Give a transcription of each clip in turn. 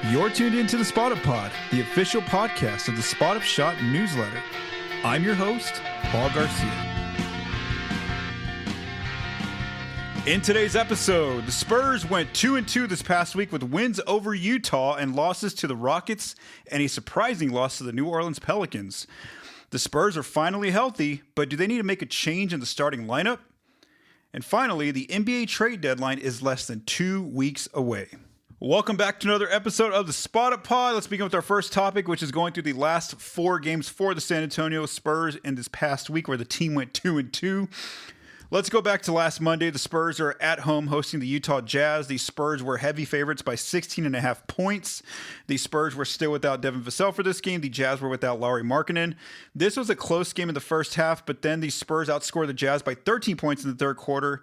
You're tuned into the Spot Up Pod, the official podcast of the Spot Up Shot newsletter. I'm your host, Paul Garcia. In today's episode, the Spurs went 2-2 this past week with wins over Utah and losses to the Rockets and a surprising loss to the New Orleans Pelicans. The Spurs are finally healthy, but do they need to make a change in the starting lineup? And finally, the NBA trade deadline is less than 2 weeks away. Welcome back to another episode of the Spot Up Pod. Let's begin with our first topic, which is going through the last 4 games for the San Antonio Spurs in this past week where the team went 2-2. Let's go back to last Monday. The Spurs are at home hosting the Utah Jazz. The Spurs were heavy favorites by 16.5 points. The Spurs were still without Devin Vassell for this game. The Jazz were without Lauri Markkanen. This was a close game in the first half, but then the Spurs outscored the Jazz by 13 points in the third quarter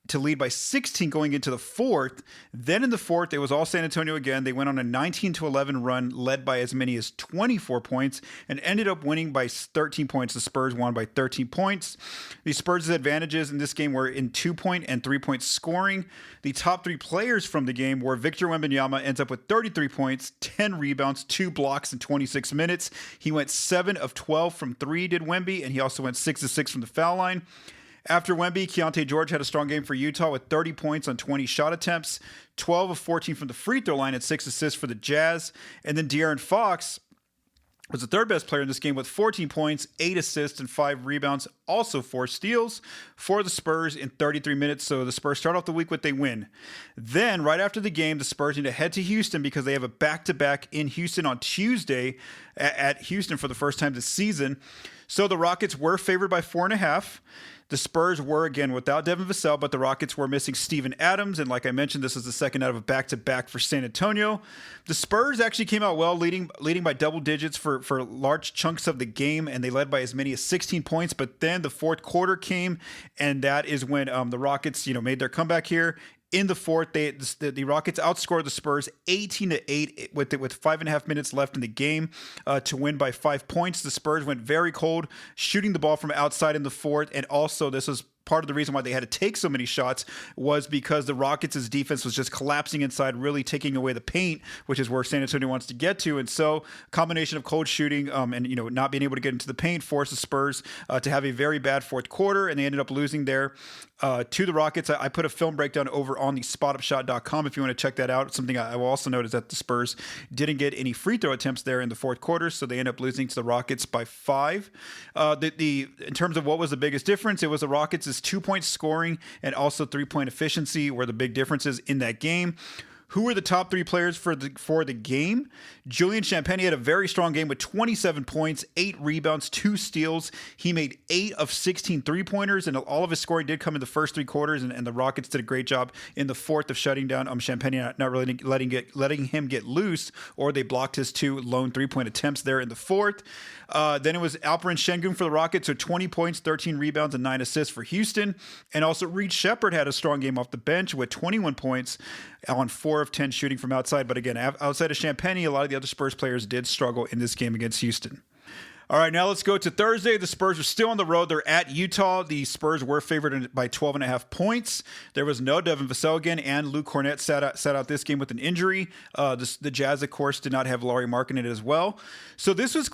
to lead by 16 going into the fourth. Then in the fourth, it was all San Antonio again. They went on a 19-11 run, led by as many as 24 points, and ended up winning by 13 points. The Spurs won by 13 points. The Spurs' advantages in this game were in 2-point and 3-point scoring. The top 3 players from the game were Victor Wembanyama, ends up with 33 points, 10 rebounds, 2 blocks in 26 minutes. He went 7 of 12 from 3, did Wemby, and he also went 6 of 6 from the foul line. After Wemby, Keontae George had a strong game for Utah with 30 points on 20 shot attempts, 12 of 14 from the free throw line and 6 assists for the Jazz. And then De'Aaron Fox was the third best player in this game with 14 points, 8 assists, and 5 rebounds, also 4 steals for the Spurs in 33 minutes. So the Spurs start off the week with a win. Then, right after the game, the Spurs need to head to Houston because they have a back-to-back in Houston on Tuesday at Houston for the first time this season. So the Rockets were favored by 4.5. The Spurs were, again, without Devin Vassell, but the Rockets were missing Steven Adams. And like I mentioned, this is the second out of a back-to-back for San Antonio. The Spurs actually came out well, leading by double digits for large chunks of the game, and they led by as many as 16 points. But then the fourth quarter came, and that is when the Rockets, made their comeback here. In the fourth, the Rockets outscored the Spurs 18-8 with 5.5 minutes left in the game to win by 5 points. The Spurs went very cold, shooting the ball from outside in the fourth, and also this was part of the reason why they had to take so many shots was because the Rockets' defense was just collapsing inside, really taking away the paint, which is where San Antonio wants to get to. And so combination of cold shooting and not being able to get into the paint forced the Spurs to have a very bad fourth quarter, and they ended up losing there to the Rockets. I put a film breakdown over on the spotupshot.com if you want to check that out. Something I will also note is that the Spurs didn't get any free throw attempts there in the fourth quarter, so they end up losing to the Rockets by 5. In terms of what was the biggest difference, it was the Rockets' 2-point scoring and also 3-point efficiency were the big differences in that game. Who were the top 3 players for the game? Julian Champagnie had a very strong game with 27 points, 8 rebounds, 2 steals. He made 8 of 16 3-pointers, and all of his scoring did come in the first 3 quarters, and the Rockets did a great job in the fourth of shutting down Champagnie, not really letting him get loose, or they blocked his 2 lone 3-point attempts there in the fourth. Then it was Alperen Sengun for the Rockets, so 20 points, 13 rebounds, and 9 assists for Houston. And also Reed Shepherd had a strong game off the bench with 21 points on 4 of 10 shooting from outside. But again, outside of Champagnie, a lot of the other Spurs players did struggle in this game against Houston. All right, now let's go to Thursday. The Spurs are still on the road. They're at Utah. The Spurs were favored by 12.5 points. There was no Devin Vassell again, and Luke Kornet sat out this game with an injury. The Jazz, of course, did not have Lauri Markkanen as well. So this was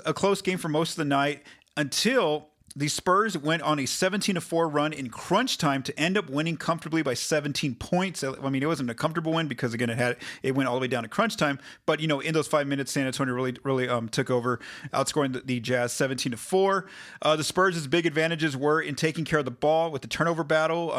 a close game for most of the night until the Spurs went on a 17-4 run in crunch time to end up winning comfortably by 17 points. I mean, it wasn't a comfortable win because, again, it went all the way down to crunch time. But, in those 5 minutes, San Antonio really took over, outscoring the Jazz 17-4. The Spurs' big advantages were in taking care of the ball with the turnover battle,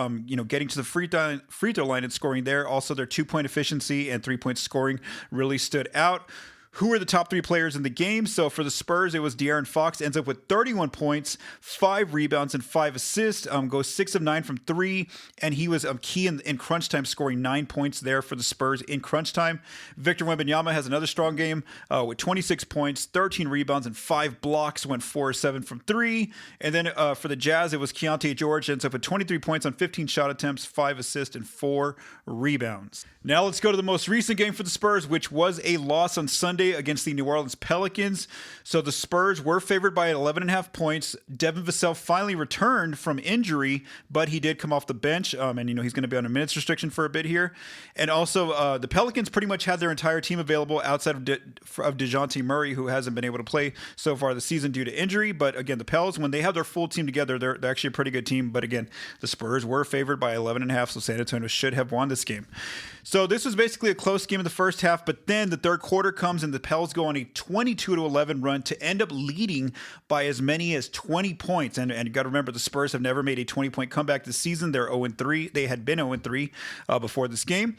getting to the free throw line and scoring there. Also, their 2-point efficiency and 3-point scoring really stood out. Who were the top 3 players in the game? So for the Spurs, it was De'Aaron Fox, ends up with 31 points, 5 rebounds, and 5 assists, goes 6 of 9 from 3, and he was key in crunch time, scoring 9 points there for the Spurs in crunch time. Victor Wembanyama has another strong game with 26 points, 13 rebounds, and 5 blocks, went 4 of 7 from 3. And then for the Jazz, it was Keontae George, ends up with 23 points on 15 shot attempts, 5 assists, and 4 rebounds. Now let's go to the most recent game for the Spurs, which was a loss on Sunday Sunday against the New Orleans Pelicans. So the Spurs were favored by 11.5 points. Devin Vassell finally returned from injury, but he did come off the bench, and he's going to be on a minutes restriction for a bit here. And also, the Pelicans pretty much had their entire team available outside of DeJounte Murray, who hasn't been able to play so far this season due to injury. But again, the Pels, when they have their full team together, they're actually a pretty good team. But again, the Spurs were favored by 11.5, so San Antonio should have won this game. So this was basically a close game in the first half, but then the third quarter comes and the Pels go on a 22-11 run to end up leading by as many as 20 points. And you got to remember, the Spurs have never made a 20-point comeback this season. They're 0-3. They had been 0-3 before this game.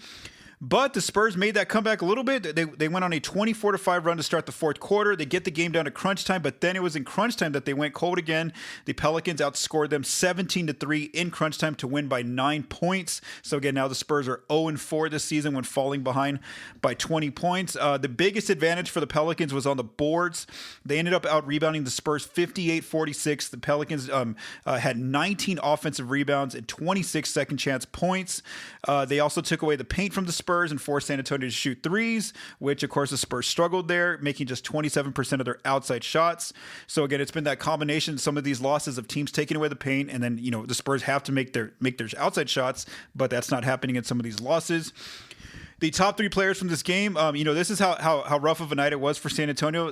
But the Spurs made that comeback a little bit. They went on a 24-5 run to start the fourth quarter. They get the game down to crunch time, but then it was in crunch time that they went cold again. The Pelicans outscored them 17-3 in crunch time to win by 9 points. So again, now the Spurs are 0-4 this season when falling behind by 20 points. The biggest advantage for the Pelicans was on the boards. They ended up out-rebounding the Spurs 58-46. The Pelicans had 19 offensive rebounds and 26 second-chance points. They also took away the paint from the Spurs and forced San Antonio to shoot threes, which of course the Spurs struggled there, making just 27% of their outside shots. So again, it's been that combination, some of these losses of teams taking away the paint, and then the Spurs have to make their outside shots, but that's not happening in some of these losses. The top three players from this game, this is how rough of a night it was for San Antonio.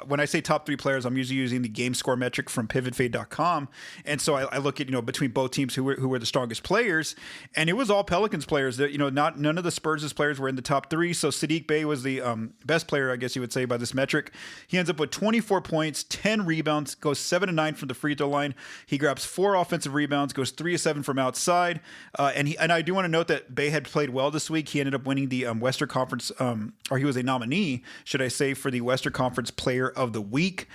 When I say top three players, I'm usually using the game score metric from pivotfade.com. And so I look at, between both teams who were the strongest players. And it was all Pelicans players. That none of the Spurs' players were in the top three. So Saddiq Bey was the best player, I guess you would say, by this metric. He ends up with 24 points, 10 rebounds, goes 7-9 from the free throw line. He grabs 4 offensive rebounds, goes 3-7 from outside. And I do want to note that Bey had played well this week. He ended up winning the Western Conference, or he was a nominee, should I say, for the Western Conference Player of the Week.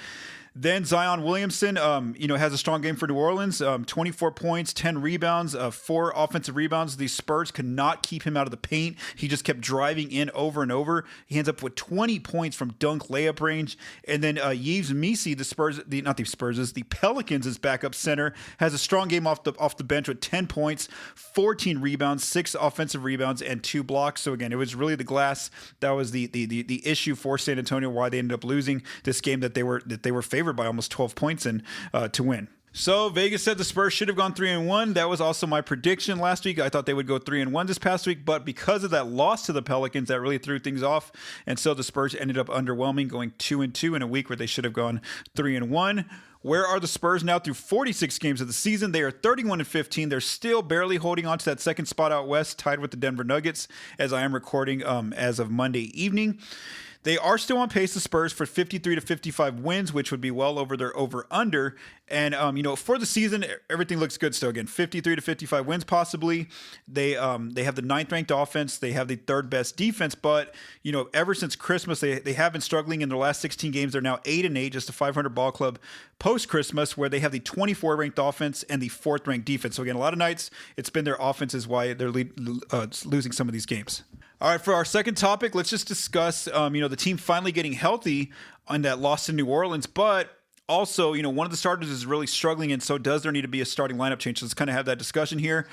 Then Zion Williamson, has a strong game for New Orleans. 24 points, 10 rebounds, 4 offensive rebounds. The Spurs could not keep him out of the paint. He just kept driving in over and over. He ends up with 20 points from dunk layup range. And then Yves Missi, the Pelicans' backup center, has a strong game off the bench with 10 points, 14 rebounds, 6 offensive rebounds, and 2 blocks. So again, it was really the glass that was the issue for San Antonio, why they ended up losing this game that they were favored by almost 12 points and to win. So Vegas said the Spurs should have gone 3-1. That was also my prediction last week. I thought they would go 3-1 this past week, but because of that loss to the Pelicans, that really threw things off. And so the Spurs ended up underwhelming, going 2-2 in a week where they should have gone 3-1. Where are the Spurs now through 46 games of the season? They are 31-15. They're still barely holding on to that second spot out west, tied with the Denver Nuggets, as I am recording as of Monday evening. They are still on pace, the Spurs, for 53 to 55 wins, which would be well over their over-under. And, for the season, everything looks good still. Again, 53 to 55 wins possibly. They have the 9th-ranked offense. They have the 3rd-best defense. But, ever since Christmas, they have been struggling in their last 16 games. They're now 8-8, just a 500 ball club post-Christmas, where they have the 24th-ranked offense and the 4th-ranked defense. So, again, a lot of nights, it's been their offense is why they're losing some of these games. All right, for our second topic, let's just discuss, the team finally getting healthy on that loss to New Orleans, but also, one of the starters is really struggling, and so does there need to be a starting lineup change? So let's kind of have that discussion here.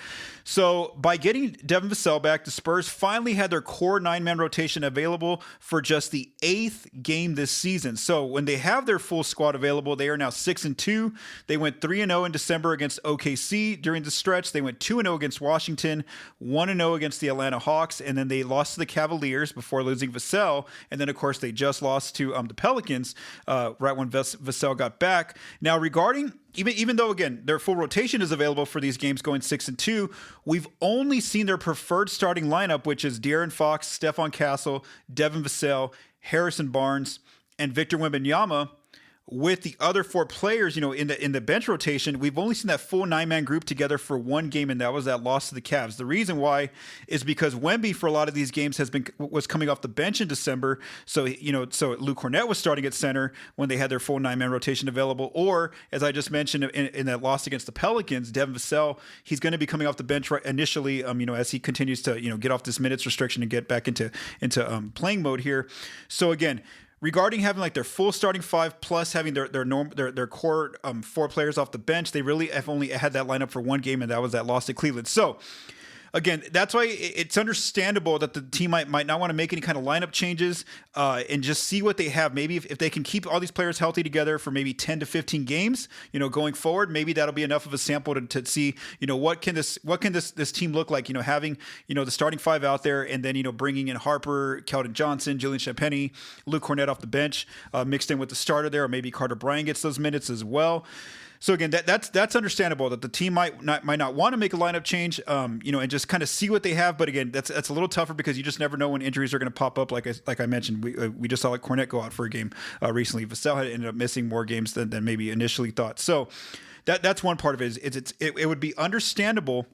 So by getting Devin Vassell back, the Spurs finally had their core 9-man rotation available for just the 8th game this season. So when they have their full squad available, they are now 6-2. They went 3-0 in December against OKC during the stretch. They went 2-0 against Washington, 1-0 against the Atlanta Hawks, and then they lost to the Cavaliers before losing Vassell. And then, of course, they just lost to the Pelicans right when Vassell got back. Now, regarding even though, again, their full rotation is available for these games going 6-2, we've only seen their preferred starting lineup, which is De'Aaron Fox, Stephon Castle, Devin Vassell, Harrison Barnes, and Victor Wembanyama. With the other 4 players, in the bench rotation, we've only seen that full 9-man group together for one game, and that was that loss to the Cavs. The reason why is because Wemby for a lot of these games was coming off the bench in December, so Luke Cornett was starting at center when they had their full 9-man rotation available. Or, as I just mentioned in that loss against the Pelicans, Devin Vassell, he's going to be coming off the bench initially, as he continues to get off this minutes restriction and get back into playing mode here. So again, regarding having like their full starting 5 plus having their core 4 players off the bench, they really have only had that lineup for one game, and that was that loss to Cleveland. So again, that's why it's understandable that the team might not want to make any kind of lineup changes and just see what they have. Maybe if they can keep all these players healthy together for maybe 10 to 15 games, going forward, maybe that'll be enough of a sample to see, what can this team look like, having, the starting five out there and then, bringing in Harper, Keldon Johnson, Julian Champagnie, Luke Kornet off the bench, mixed in with the starter there, or maybe Carter Bryant gets those minutes as well. So again, that's understandable that the team might not want to make a lineup change, and just kind of see what they have. But again, that's a little tougher because you just never know when injuries are going to pop up. Like I mentioned, we just saw Kornet go out for a game recently. Vassell had ended up missing more games than maybe initially thought. So that's one part of it. It would be understandable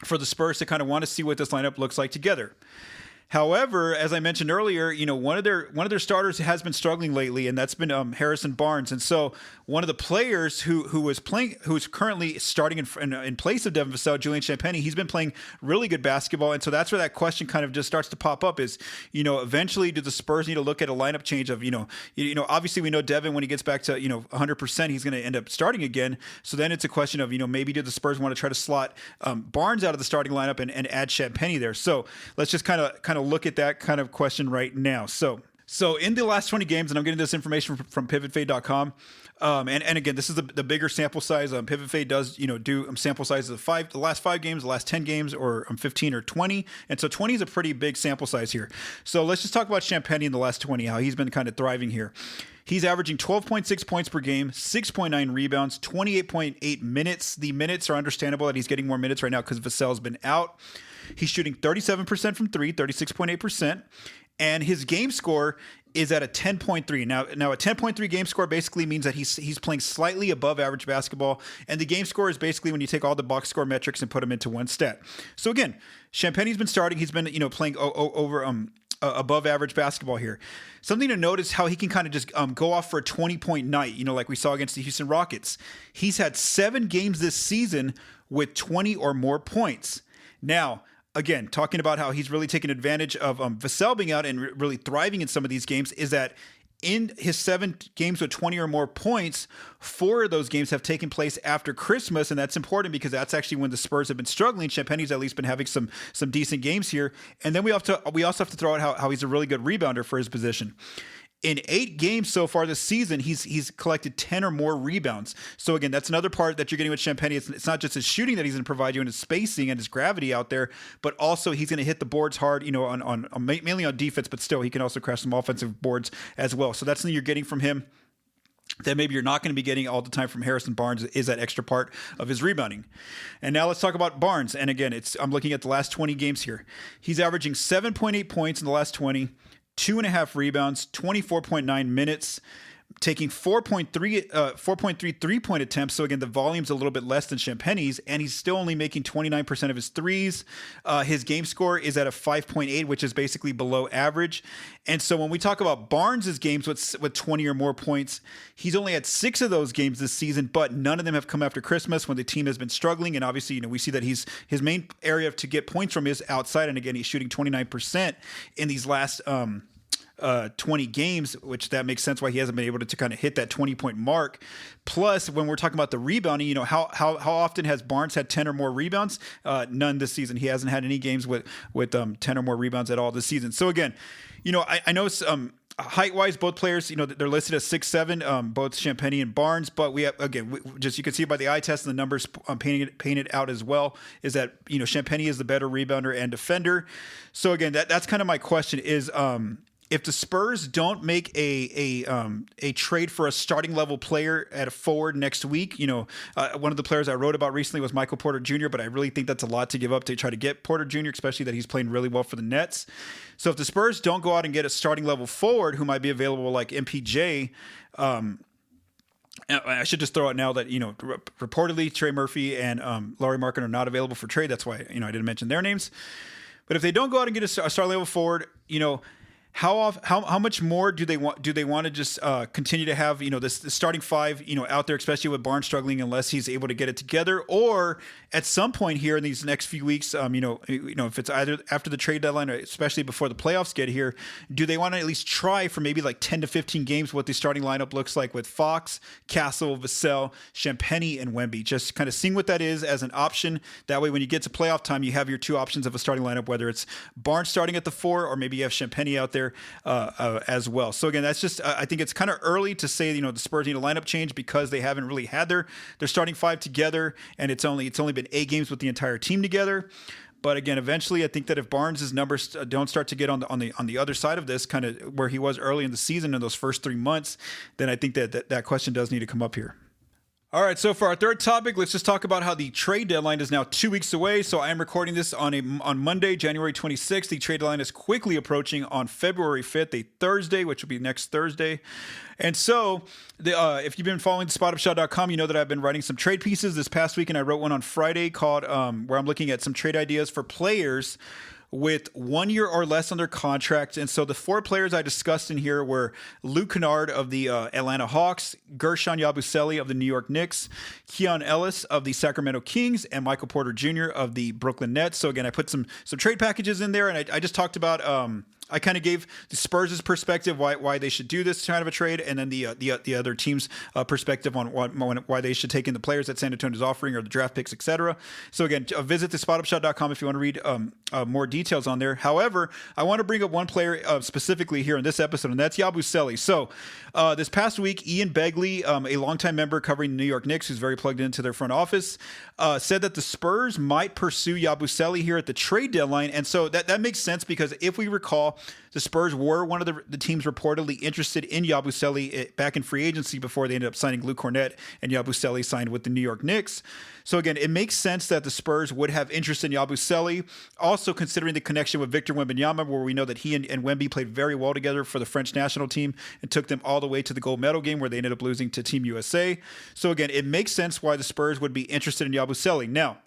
for the Spurs to kind of want to see what this lineup looks like together. However, as I mentioned earlier, one of their starters has been struggling lately, and that's been Harrison Barnes. And so one of the players who's currently starting in place of Devin Vassell, Julian Champagnie, he's been playing really good basketball. And so that's where that question kind of just starts to pop up is, eventually do the Spurs need to look at a lineup change of, obviously we know Devin, when he gets back to, 100%, he's going to end up starting again. So then it's a question of, maybe do the Spurs want to try to slot Barnes out of the starting lineup and add Champagnie there. So let's just kind of look at that kind of question right now. So in the last 20 games, and I'm getting this information from pivotfade.com, and again, this is the bigger sample size. PivotFade does, do sample sizes of the last 5 games, the last 10 games, or 15 or 20. And so 20 is a pretty big sample size here. So let's just talk about Champagnie in the last 20, how he's been kind of thriving here. He's averaging 12.6 points per game, 6.9 rebounds, 28.8 minutes. The minutes are understandable that he's getting more minutes right now because Vassell's been out. He's shooting 37% from 3, 36.8%, and his game score is at a 10.3. Now a 10.3 game score basically means that he's playing slightly above average basketball, and the game score is basically when you take all the box score metrics and put them into one stat. So again, Champagnie's been starting. He's been playing over above average basketball here. Something to note is how he can kind of just go off for a 20-point night, like we saw against the Houston Rockets. He's had 7 games this season with 20 or more points. Now, again, talking about how he's really taken advantage of Vassell being out and really thriving in some of these games is that in his 7 games with 20 or more points, 4 of those games have taken place after Christmas, and that's important because that's actually when the Spurs have been struggling. Champagnie's at least been having some decent games here. And then we also have to throw out how he's a really good rebounder for his position. In 8 games so far this season, he's collected 10 or more rebounds. So again, that's another part that you're getting with Champagnie. It's not just his shooting that he's going to provide you and his spacing and his gravity out there, but also he's going to hit the boards hard, on mainly on defense, but still he can also crash some offensive boards as well. So that's something you're getting from him that maybe you're not going to be getting all the time from Harrison Barnes, is that extra part of his rebounding. And now let's talk about Barnes. And again, I'm looking at the last 20 games here. He's averaging 7.8 points in the last 20. 2.5 rebounds, 24.9 minutes, taking 4.3 three-point attempts. So again, the volume's a little bit less than Champagnie's, and he's still only making 29% of his threes. His game score is at a 5.8, which is basically below average. And so when we talk about Barnes's games with 20 or more points, he's only had 6 of those games this season, but none of them have come after Christmas when the team has been struggling. And obviously, we see that his main area to get points from is outside. And again, he's shooting 29% in these last 20 games, which that makes sense why he hasn't been able to kind of hit that 20-point mark. Plus, when we're talking about the rebounding, how often has Barnes had 10 or more rebounds? None this season. He hasn't had any games with 10 or more rebounds at all this season. So again, I know it's, height-wise, both players, they're listed as 6'7", both Champagnie and Barnes. But we have, again, you can see by the eye test and the numbers painted out as well, is that Champagnie is the better rebounder and defender. So again, that's kind of my question is, if the Spurs don't make a trade for a starting level player at a forward next week, one of the players I wrote about recently was Michael Porter Jr., but I really think that's a lot to give up to try to get Porter Jr., especially that he's playing really well for the Nets. So if the Spurs don't go out and get a starting level forward who might be available like MPJ, I should just throw out now that, reportedly Trey Murphy and Lauri Markkanen are not available for trade. That's why, I didn't mention their names. But if they don't go out and get a starting level forward, how much more do they want to just continue to have this starting five out there, especially with Barnes struggling unless he's able to get it together, or at some point here in these next few weeks, if it's either after the trade deadline or especially before the playoffs get here, do they want to at least try for maybe like 10 to 15 games what the starting lineup looks like with Fox, Castle, Vassell, Champagnie, and Wemby, just kind of seeing what that is as an option. That way when you get to playoff time, you have your two options of a starting lineup, whether it's Barnes starting at the 4 or maybe you have Champagnie out there as well. So again, that's just I think it's kind of early to say the Spurs need a lineup change because they haven't really had their starting five together, and it's only been 8 games with the entire team together. But again, eventually, I think that if Barnes' numbers don't start to get on the other side of this, kind of where he was early in the season in those first 3 months, then I think that question does need to come up here. All right, so for our third topic, let's just talk about how the trade deadline is now 2 weeks away. So I am recording this on Monday, January 26th. The trade deadline is quickly approaching on February 5th, a Thursday, which will be next Thursday. And so if you've been following spotupshot.com, you know that I've been writing some trade pieces this past week, and I wrote one on Friday called where I'm looking at some trade ideas for players with 1 year or less on their contract. And so the 4 players I discussed in here were Luke Kennard of the Atlanta Hawks, Guerschon Yabusele of the New York Knicks, Keon Ellis of the Sacramento Kings, and Michael Porter Jr. of the Brooklyn Nets. So again, I put some trade packages in there, and I just talked about I kind of gave the Spurs' perspective why they should do this kind of a trade, and then the other team's perspective on why they should take in the players that San Antonio is offering or the draft picks, etc. So again, visit thespotupshot.com if you want to read more details on there. However, I want to bring up one player specifically here in this episode, and that's Yabusele. So this past week, Ian Begley, a longtime member covering the New York Knicks, who's very plugged into their front office, said that the Spurs might pursue Yabusele here at the trade deadline. And so that makes sense because if we recall, the Spurs were one of the teams reportedly interested in Yabusele back in free agency before they ended up signing Luke Kornet, and Yabusele signed with the New York Knicks. So again, it makes sense that the Spurs would have interest in Yabusele. Also considering the connection with Victor Wembanyama, where we know that he and Wemby played very well together for the French national team and took them all the way to the gold medal game where they ended up losing to Team USA. So again, it makes sense why the Spurs would be interested in Yabusele. Now,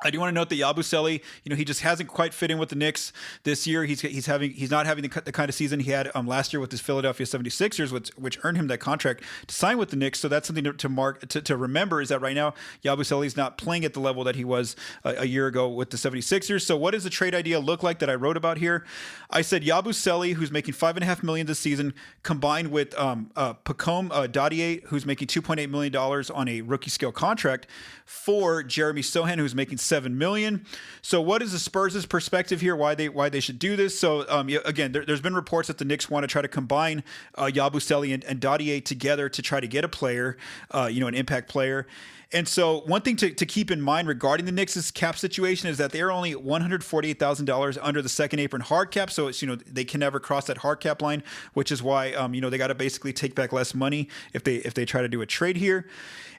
I do want to note that Yabusele, he just hasn't quite fit in with the Knicks this year. He's not having the kind of season he had last year with his Philadelphia 76ers, which earned him that contract to sign with the Knicks. So that's something to remember, is that right now Yabusele is not playing at the level that he was a year ago with the 76ers. So what does the trade idea look like that I wrote about here? I said Yabusele, who's making $5.5 million this season, combined with Pacome Dadier, who's making $2.8 million on a rookie scale contract, for Jeremy Sohan, who's making $7 million. So what is the Spurs' perspective here? Why they should do this? So again, there's been reports that the Knicks want to try to combine Yabusele and Dadier together to try to get a player, an impact player. And so one thing to keep in mind regarding the Knicks' cap situation is that they're only $148,000 under the second apron hard cap. So it's, they can never cross that hard cap line, which is why, they got to basically take back less money if they try to do a trade here.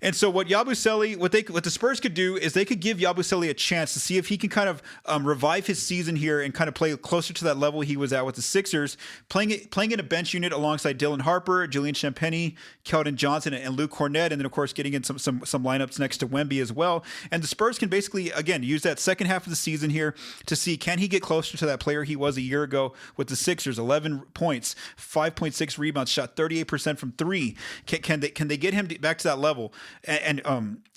And so what the Spurs could do is they could give Yabusele a chance to see if he can kind of revive his season here and kind of play closer to that level he was at with the Sixers, playing in a bench unit alongside Dylan Harper, Julian Champagnie, Keldon Johnson, and Luke Kornet, and then of course getting in some lineups next to Wemby as well. And the Spurs can basically, again, use that second half of the season here to see, can he get closer to that player he was a year ago with the Sixers? 11 points, 5.6 rebounds, shot 38% from 3. Can they get him back to that level? And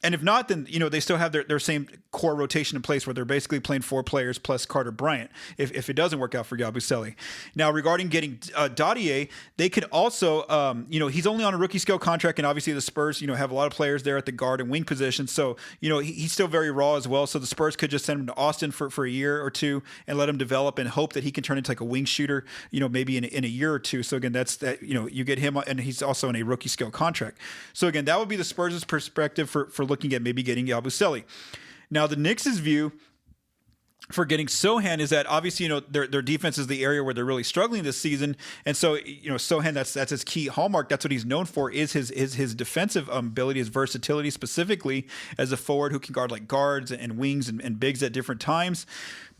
if not, then they still have their same core rotation in place where they're basically playing 4 players plus Carter Bryant if it doesn't work out for Yabusele. Now regarding getting Dadier, they could also he's only on a rookie scale contract, and obviously the Spurs have a lot of players there at the guard and wing position, so he's still very raw as well. So the Spurs could just send him to Austin for a year or two and let him develop and hope that he can turn into like a wing shooter maybe in a year or two. So again, that's that you get him, and he's also in a rookie scale contract. So again, that would be the Spurs' perspective for looking at maybe getting Yabusele. Now the Knicks' view for getting Sohan is that obviously their defense is the area where they're really struggling this season, and so Sohan, that's his key hallmark. That's what he's known for, is his defensive ability, his versatility, specifically as a forward who can guard like guards and wings and bigs at different times.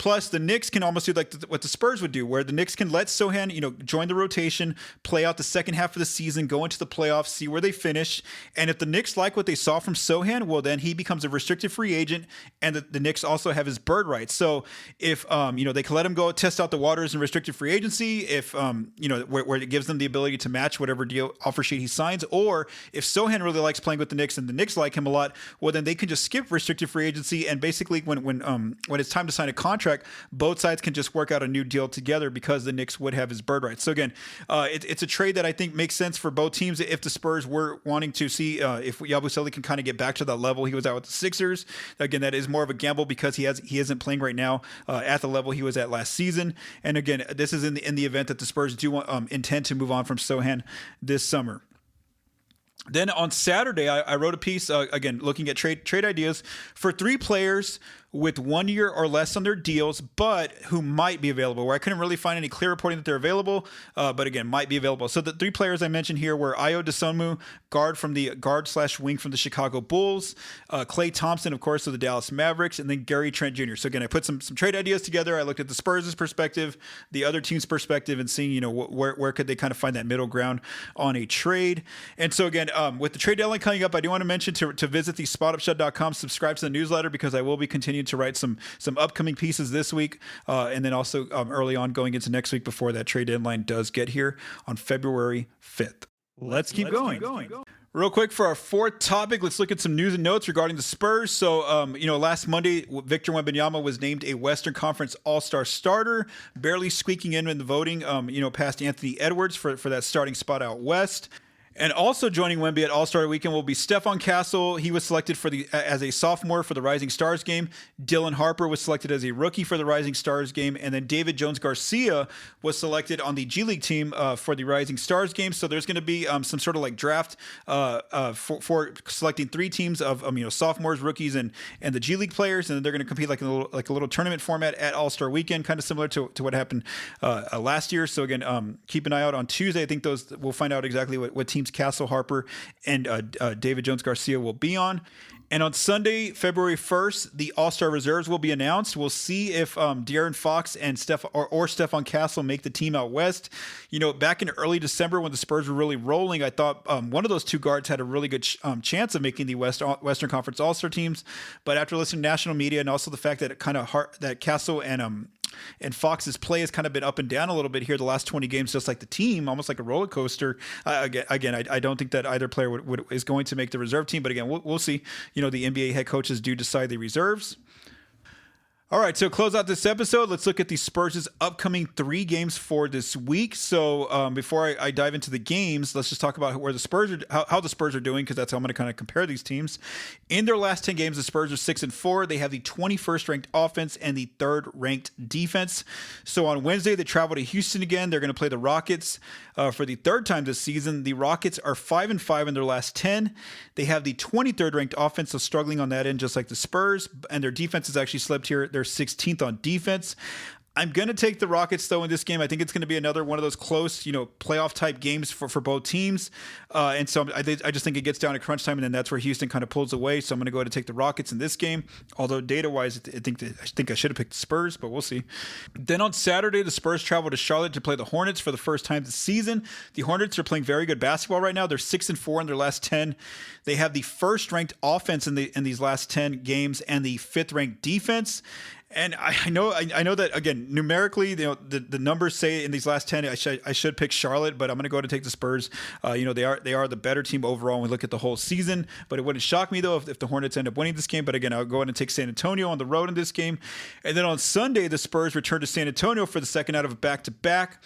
Plus, the Knicks can almost do like what the Spurs would do, where the Knicks can let Sochan, join the rotation, play out the second half of the season, go into the playoffs, see where they finish. And if the Knicks like what they saw from Sochan, well, then he becomes a restricted free agent, and the Knicks also have his bird rights. So if, they can let him go test out the waters in restricted free agency, if, where it gives them the ability to match whatever deal offer sheet he signs, or if Sochan really likes playing with the Knicks and the Knicks like him a lot, well, then they can just skip restricted free agency, and basically when it's time to sign a contract, both sides can just work out a new deal together because the Knicks would have his bird rights. So again, it's a trade that I think makes sense for both teams. If the Spurs were wanting to see if Yabusele can kind of get back to that level he was at with the Sixers, again, that is more of a gamble because he isn't playing right now at the level he was at last season. And again, this is in the event that the Spurs do intend to move on from Sochan this summer. Then on Saturday, I wrote a piece, again, looking at trade ideas for 3 players with 1 year or less on their deals, but who might be available, where I couldn't really find any clear reporting that they're available, but again, might be available. So the 3 players I mentioned here were Ayo Dosunmu, guard/wing from the Chicago Bulls, Klay Thompson, of course, of the Dallas Mavericks, and then Gary Trent Jr. So again, I put some trade ideas together. I looked at the Spurs' perspective, the other team's perspective, and seeing, where could they kind of find that middle ground on a trade. And so again, with the trade deadline coming up, I do want to mention to visit the spotupshut.com, subscribe to the newsletter, because I will be continuing to write some upcoming pieces this week, and then also early on going into next week before that trade deadline does get here on February 5th. Let's keep going. Real quick for our 4th topic, let's look at some news and notes regarding the Spurs. So, last Monday, Victor Wembanyama was named a Western Conference All-Star starter, barely squeaking in the voting, past Anthony Edwards for that starting spot out west. And also joining Wemby at All-Star Weekend will be Stephon Castle. He was selected as a sophomore for the Rising Stars game. Dylan Harper was selected as a rookie for the Rising Stars game. And then David Jones Garcia was selected on the G League team for the Rising Stars game. So there's going to be some sort of like draft for selecting 3 teams of sophomores, rookies, and the G League players. And then they're going to compete like a little tournament format at All-Star Weekend, kind of similar to what happened last year. So again, keep an eye out on Tuesday. I think we'll find out exactly what teams Castle, Harper, and David Jones Garcia will be on. And on Sunday, February 1st, the All-Star reserves will be announced. We'll see if De'Aaron Fox and Stephon Castle make the team out west. Back in early December when the Spurs were really rolling, I thought one of those 2 guards had a really good chance of making the Western Conference All-Star teams. But after listening to national media and also the fact that that Castle and Fox's play has kind of been up and down a little bit here the last 20 games, just like the team, almost like a roller coaster. Again, I don't think that either player is going to make the reserve team, but again, we'll see. The NBA head coaches do decide the reserves. All right, so close out this episode, let's look at the Spurs' upcoming 3 games for this week. So before I dive into the games, let's just talk about where the Spurs are, how the Spurs are doing, because that's how I'm going to kind of compare these teams. In their last 10 games, the Spurs are 6-4. They have the 21st ranked offense and the 3rd ranked defense. So on Wednesday, they travel to Houston again. They're going to play the Rockets for the 3rd time this season. The Rockets are 5-5 in their last 10. They have the 23rd ranked offense, so struggling on that end, just like the Spurs. And their defense has actually slipped here. They're 16th on defense. I'm going to take the Rockets, though, in this game. I think it's going to be another one of those close, playoff type games for both teams. And so I just think it gets down to crunch time, and then that's where Houston kind of pulls away. So I'm going to go ahead and take the Rockets in this game. Although data-wise, I think I should have picked the Spurs, but we'll see. Then on Saturday, the Spurs travel to Charlotte to play the Hornets for the first time this season. The Hornets are playing very good basketball right now. They're 6-4 in their last 10. They have the 1st ranked offense in these last 10 games and the 5th ranked defense. And I know that, again, numerically, the numbers say in these last 10, I should pick Charlotte, but I'm going to go ahead and take the Spurs. They are the better team overall when we look at the whole season. But it wouldn't shock me, though, if the Hornets end up winning this game. But again, I'll go ahead and take San Antonio on the road in this game. And then on Sunday, the Spurs return to San Antonio for the second out of a back-to-back.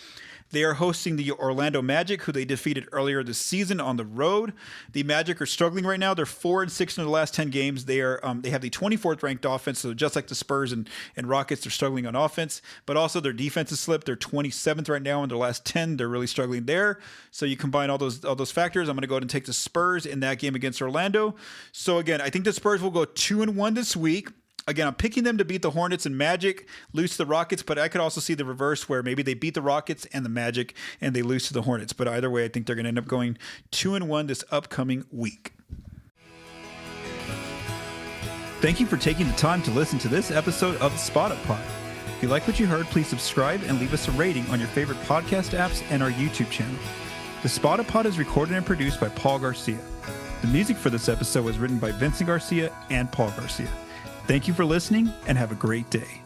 They are hosting the Orlando Magic, who they defeated earlier this season on the road. The Magic are struggling right now. They're 4-6 in the last 10 games. They have the 24th ranked offense, so just like the Spurs and Rockets, they're struggling on offense. But also their defense has slipped. They're 27th right now in their last 10. They're really struggling there. So you combine all those factors. I'm going to go ahead and take the Spurs in that game against Orlando. So again, I think the Spurs will go 2-1 this week. Again, I'm picking them to beat the Hornets and Magic, lose to the Rockets, but I could also see the reverse where maybe they beat the Rockets and the Magic and they lose to the Hornets. But either way, I think they're going to end up going 2-1 this upcoming week. Thank you for taking the time to listen to this episode of the Spot Up Pod. If you like what you heard, please subscribe and leave us a rating on your favorite podcast apps and our YouTube channel. The Spotted Pod is recorded and produced by Paul Garcia. The music for this episode was written by Vincent Garcia and Paul Garcia. Thank you for listening and have a great day.